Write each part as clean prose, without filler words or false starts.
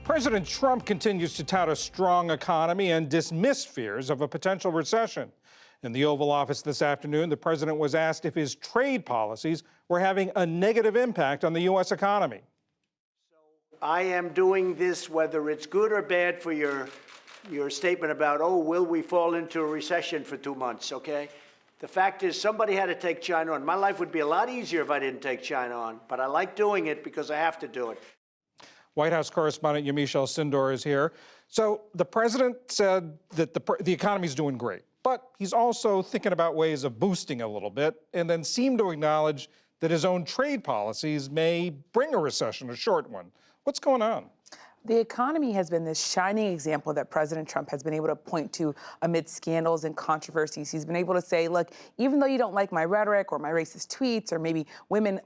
President Trump continues to tout a strong economy and dismiss fears of a potential recession. In the Oval Office this afternoon, the president was asked if his trade policies were having a negative impact on the U.S. economy. I am doing this, whether it's good or bad, for your statement about, oh, will we fall into a recession for 2 months, okay? The fact is, somebody had to take China on. My life would be a lot easier if I didn't take China on, but I like doing it because I have to do it. White House correspondent Yamiche Alcindor is here. So the president said that the economy is doing great, but he's also thinking about ways of boosting a little bit, and then seemed to acknowledge that his own trade policies may bring a recession, a short one. What's going on? The economy has been this shining example that President Trump has been able to point to amid scandals and controversies. He's been able to say, look, even though you don't like my rhetoric or my racist tweets or maybe women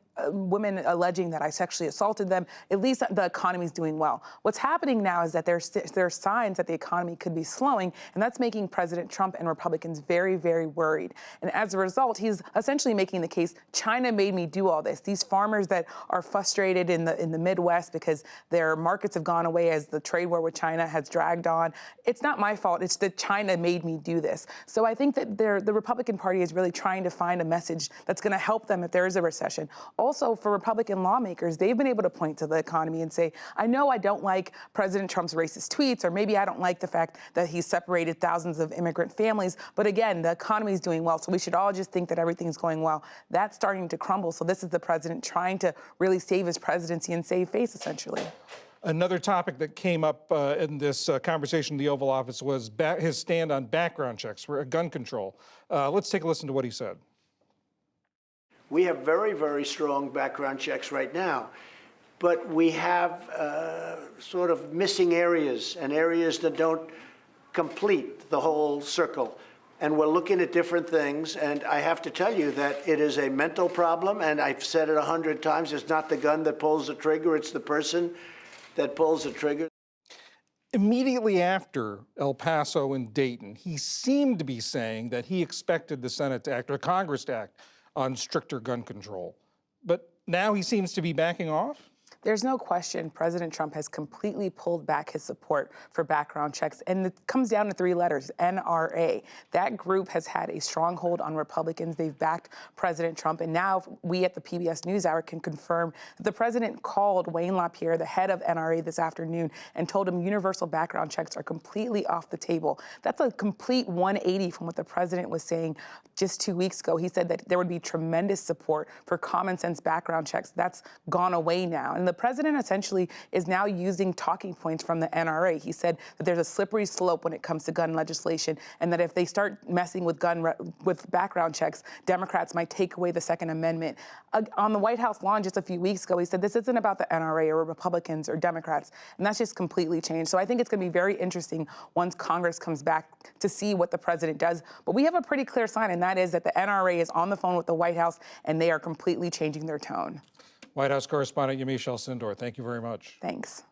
alleging that I sexually assaulted them, at least the economy is doing well. What's happening now is that there are signs that the economy could be slowing, and that's making President Trump and Republicans very, very worried. And as a result, he's essentially making the case, China made me do all this. These farmers that are frustrated in the Midwest because their markets have gone away as the trade war with China has dragged on. It's not my fault. It's that China made me do this. So I think that the Republican Party is really trying to find a message that's going to help them if there is a recession. Also, for Republican lawmakers, they've been able to point to the economy and say, I know I don't like President Trump's racist tweets, or maybe I don't like the fact that he's separated thousands of immigrant families, but again, the economy is doing well, so we should all just think that everything's going well. That's starting to crumble, so this is the president trying to really save his presidency and save face, essentially. Another topic that came up in this conversation in the Oval Office was his stand on background checks for gun control. Let's take a listen to what he said. We have very, very strong background checks right now, but we have sort of missing areas and areas that don't complete the whole circle. And we're looking at different things, and I have to tell you that it is a mental problem, and I've said it 100 times, it's not the gun that pulls the trigger, it's the person that pulls the trigger. Immediately after El Paso and Dayton, he seemed to be saying that he expected the Senate to act, or Congress to act, on stricter gun control. But now he seems to be backing off? There's no question President Trump has completely pulled back his support for background checks, and it comes down to 3 letters, NRA. That group has had a stronghold on Republicans. They've backed President Trump, and now we at the PBS NewsHour can confirm that the president called Wayne LaPierre, the head of NRA, this afternoon and told him universal background checks are completely off the table. That's a complete 180 from what the president was saying just 2 weeks ago. He said that there would be tremendous support for common sense background checks. That's gone away now. And the president essentially is now using talking points from the NRA. He said that there's a slippery slope when it comes to gun legislation, and that if they start messing with with background checks, Democrats might take away the Second Amendment. On the White House lawn just a few weeks ago, he said this isn't about the NRA or Republicans or Democrats, and that's just completely changed. So I think it's going to be very interesting once Congress comes back to see what the president does. But we have a pretty clear sign, and that is that the NRA is on the phone with the White House, and they are completely changing their tone. White House correspondent Yamiche Alcindor, thank you very much. Thanks.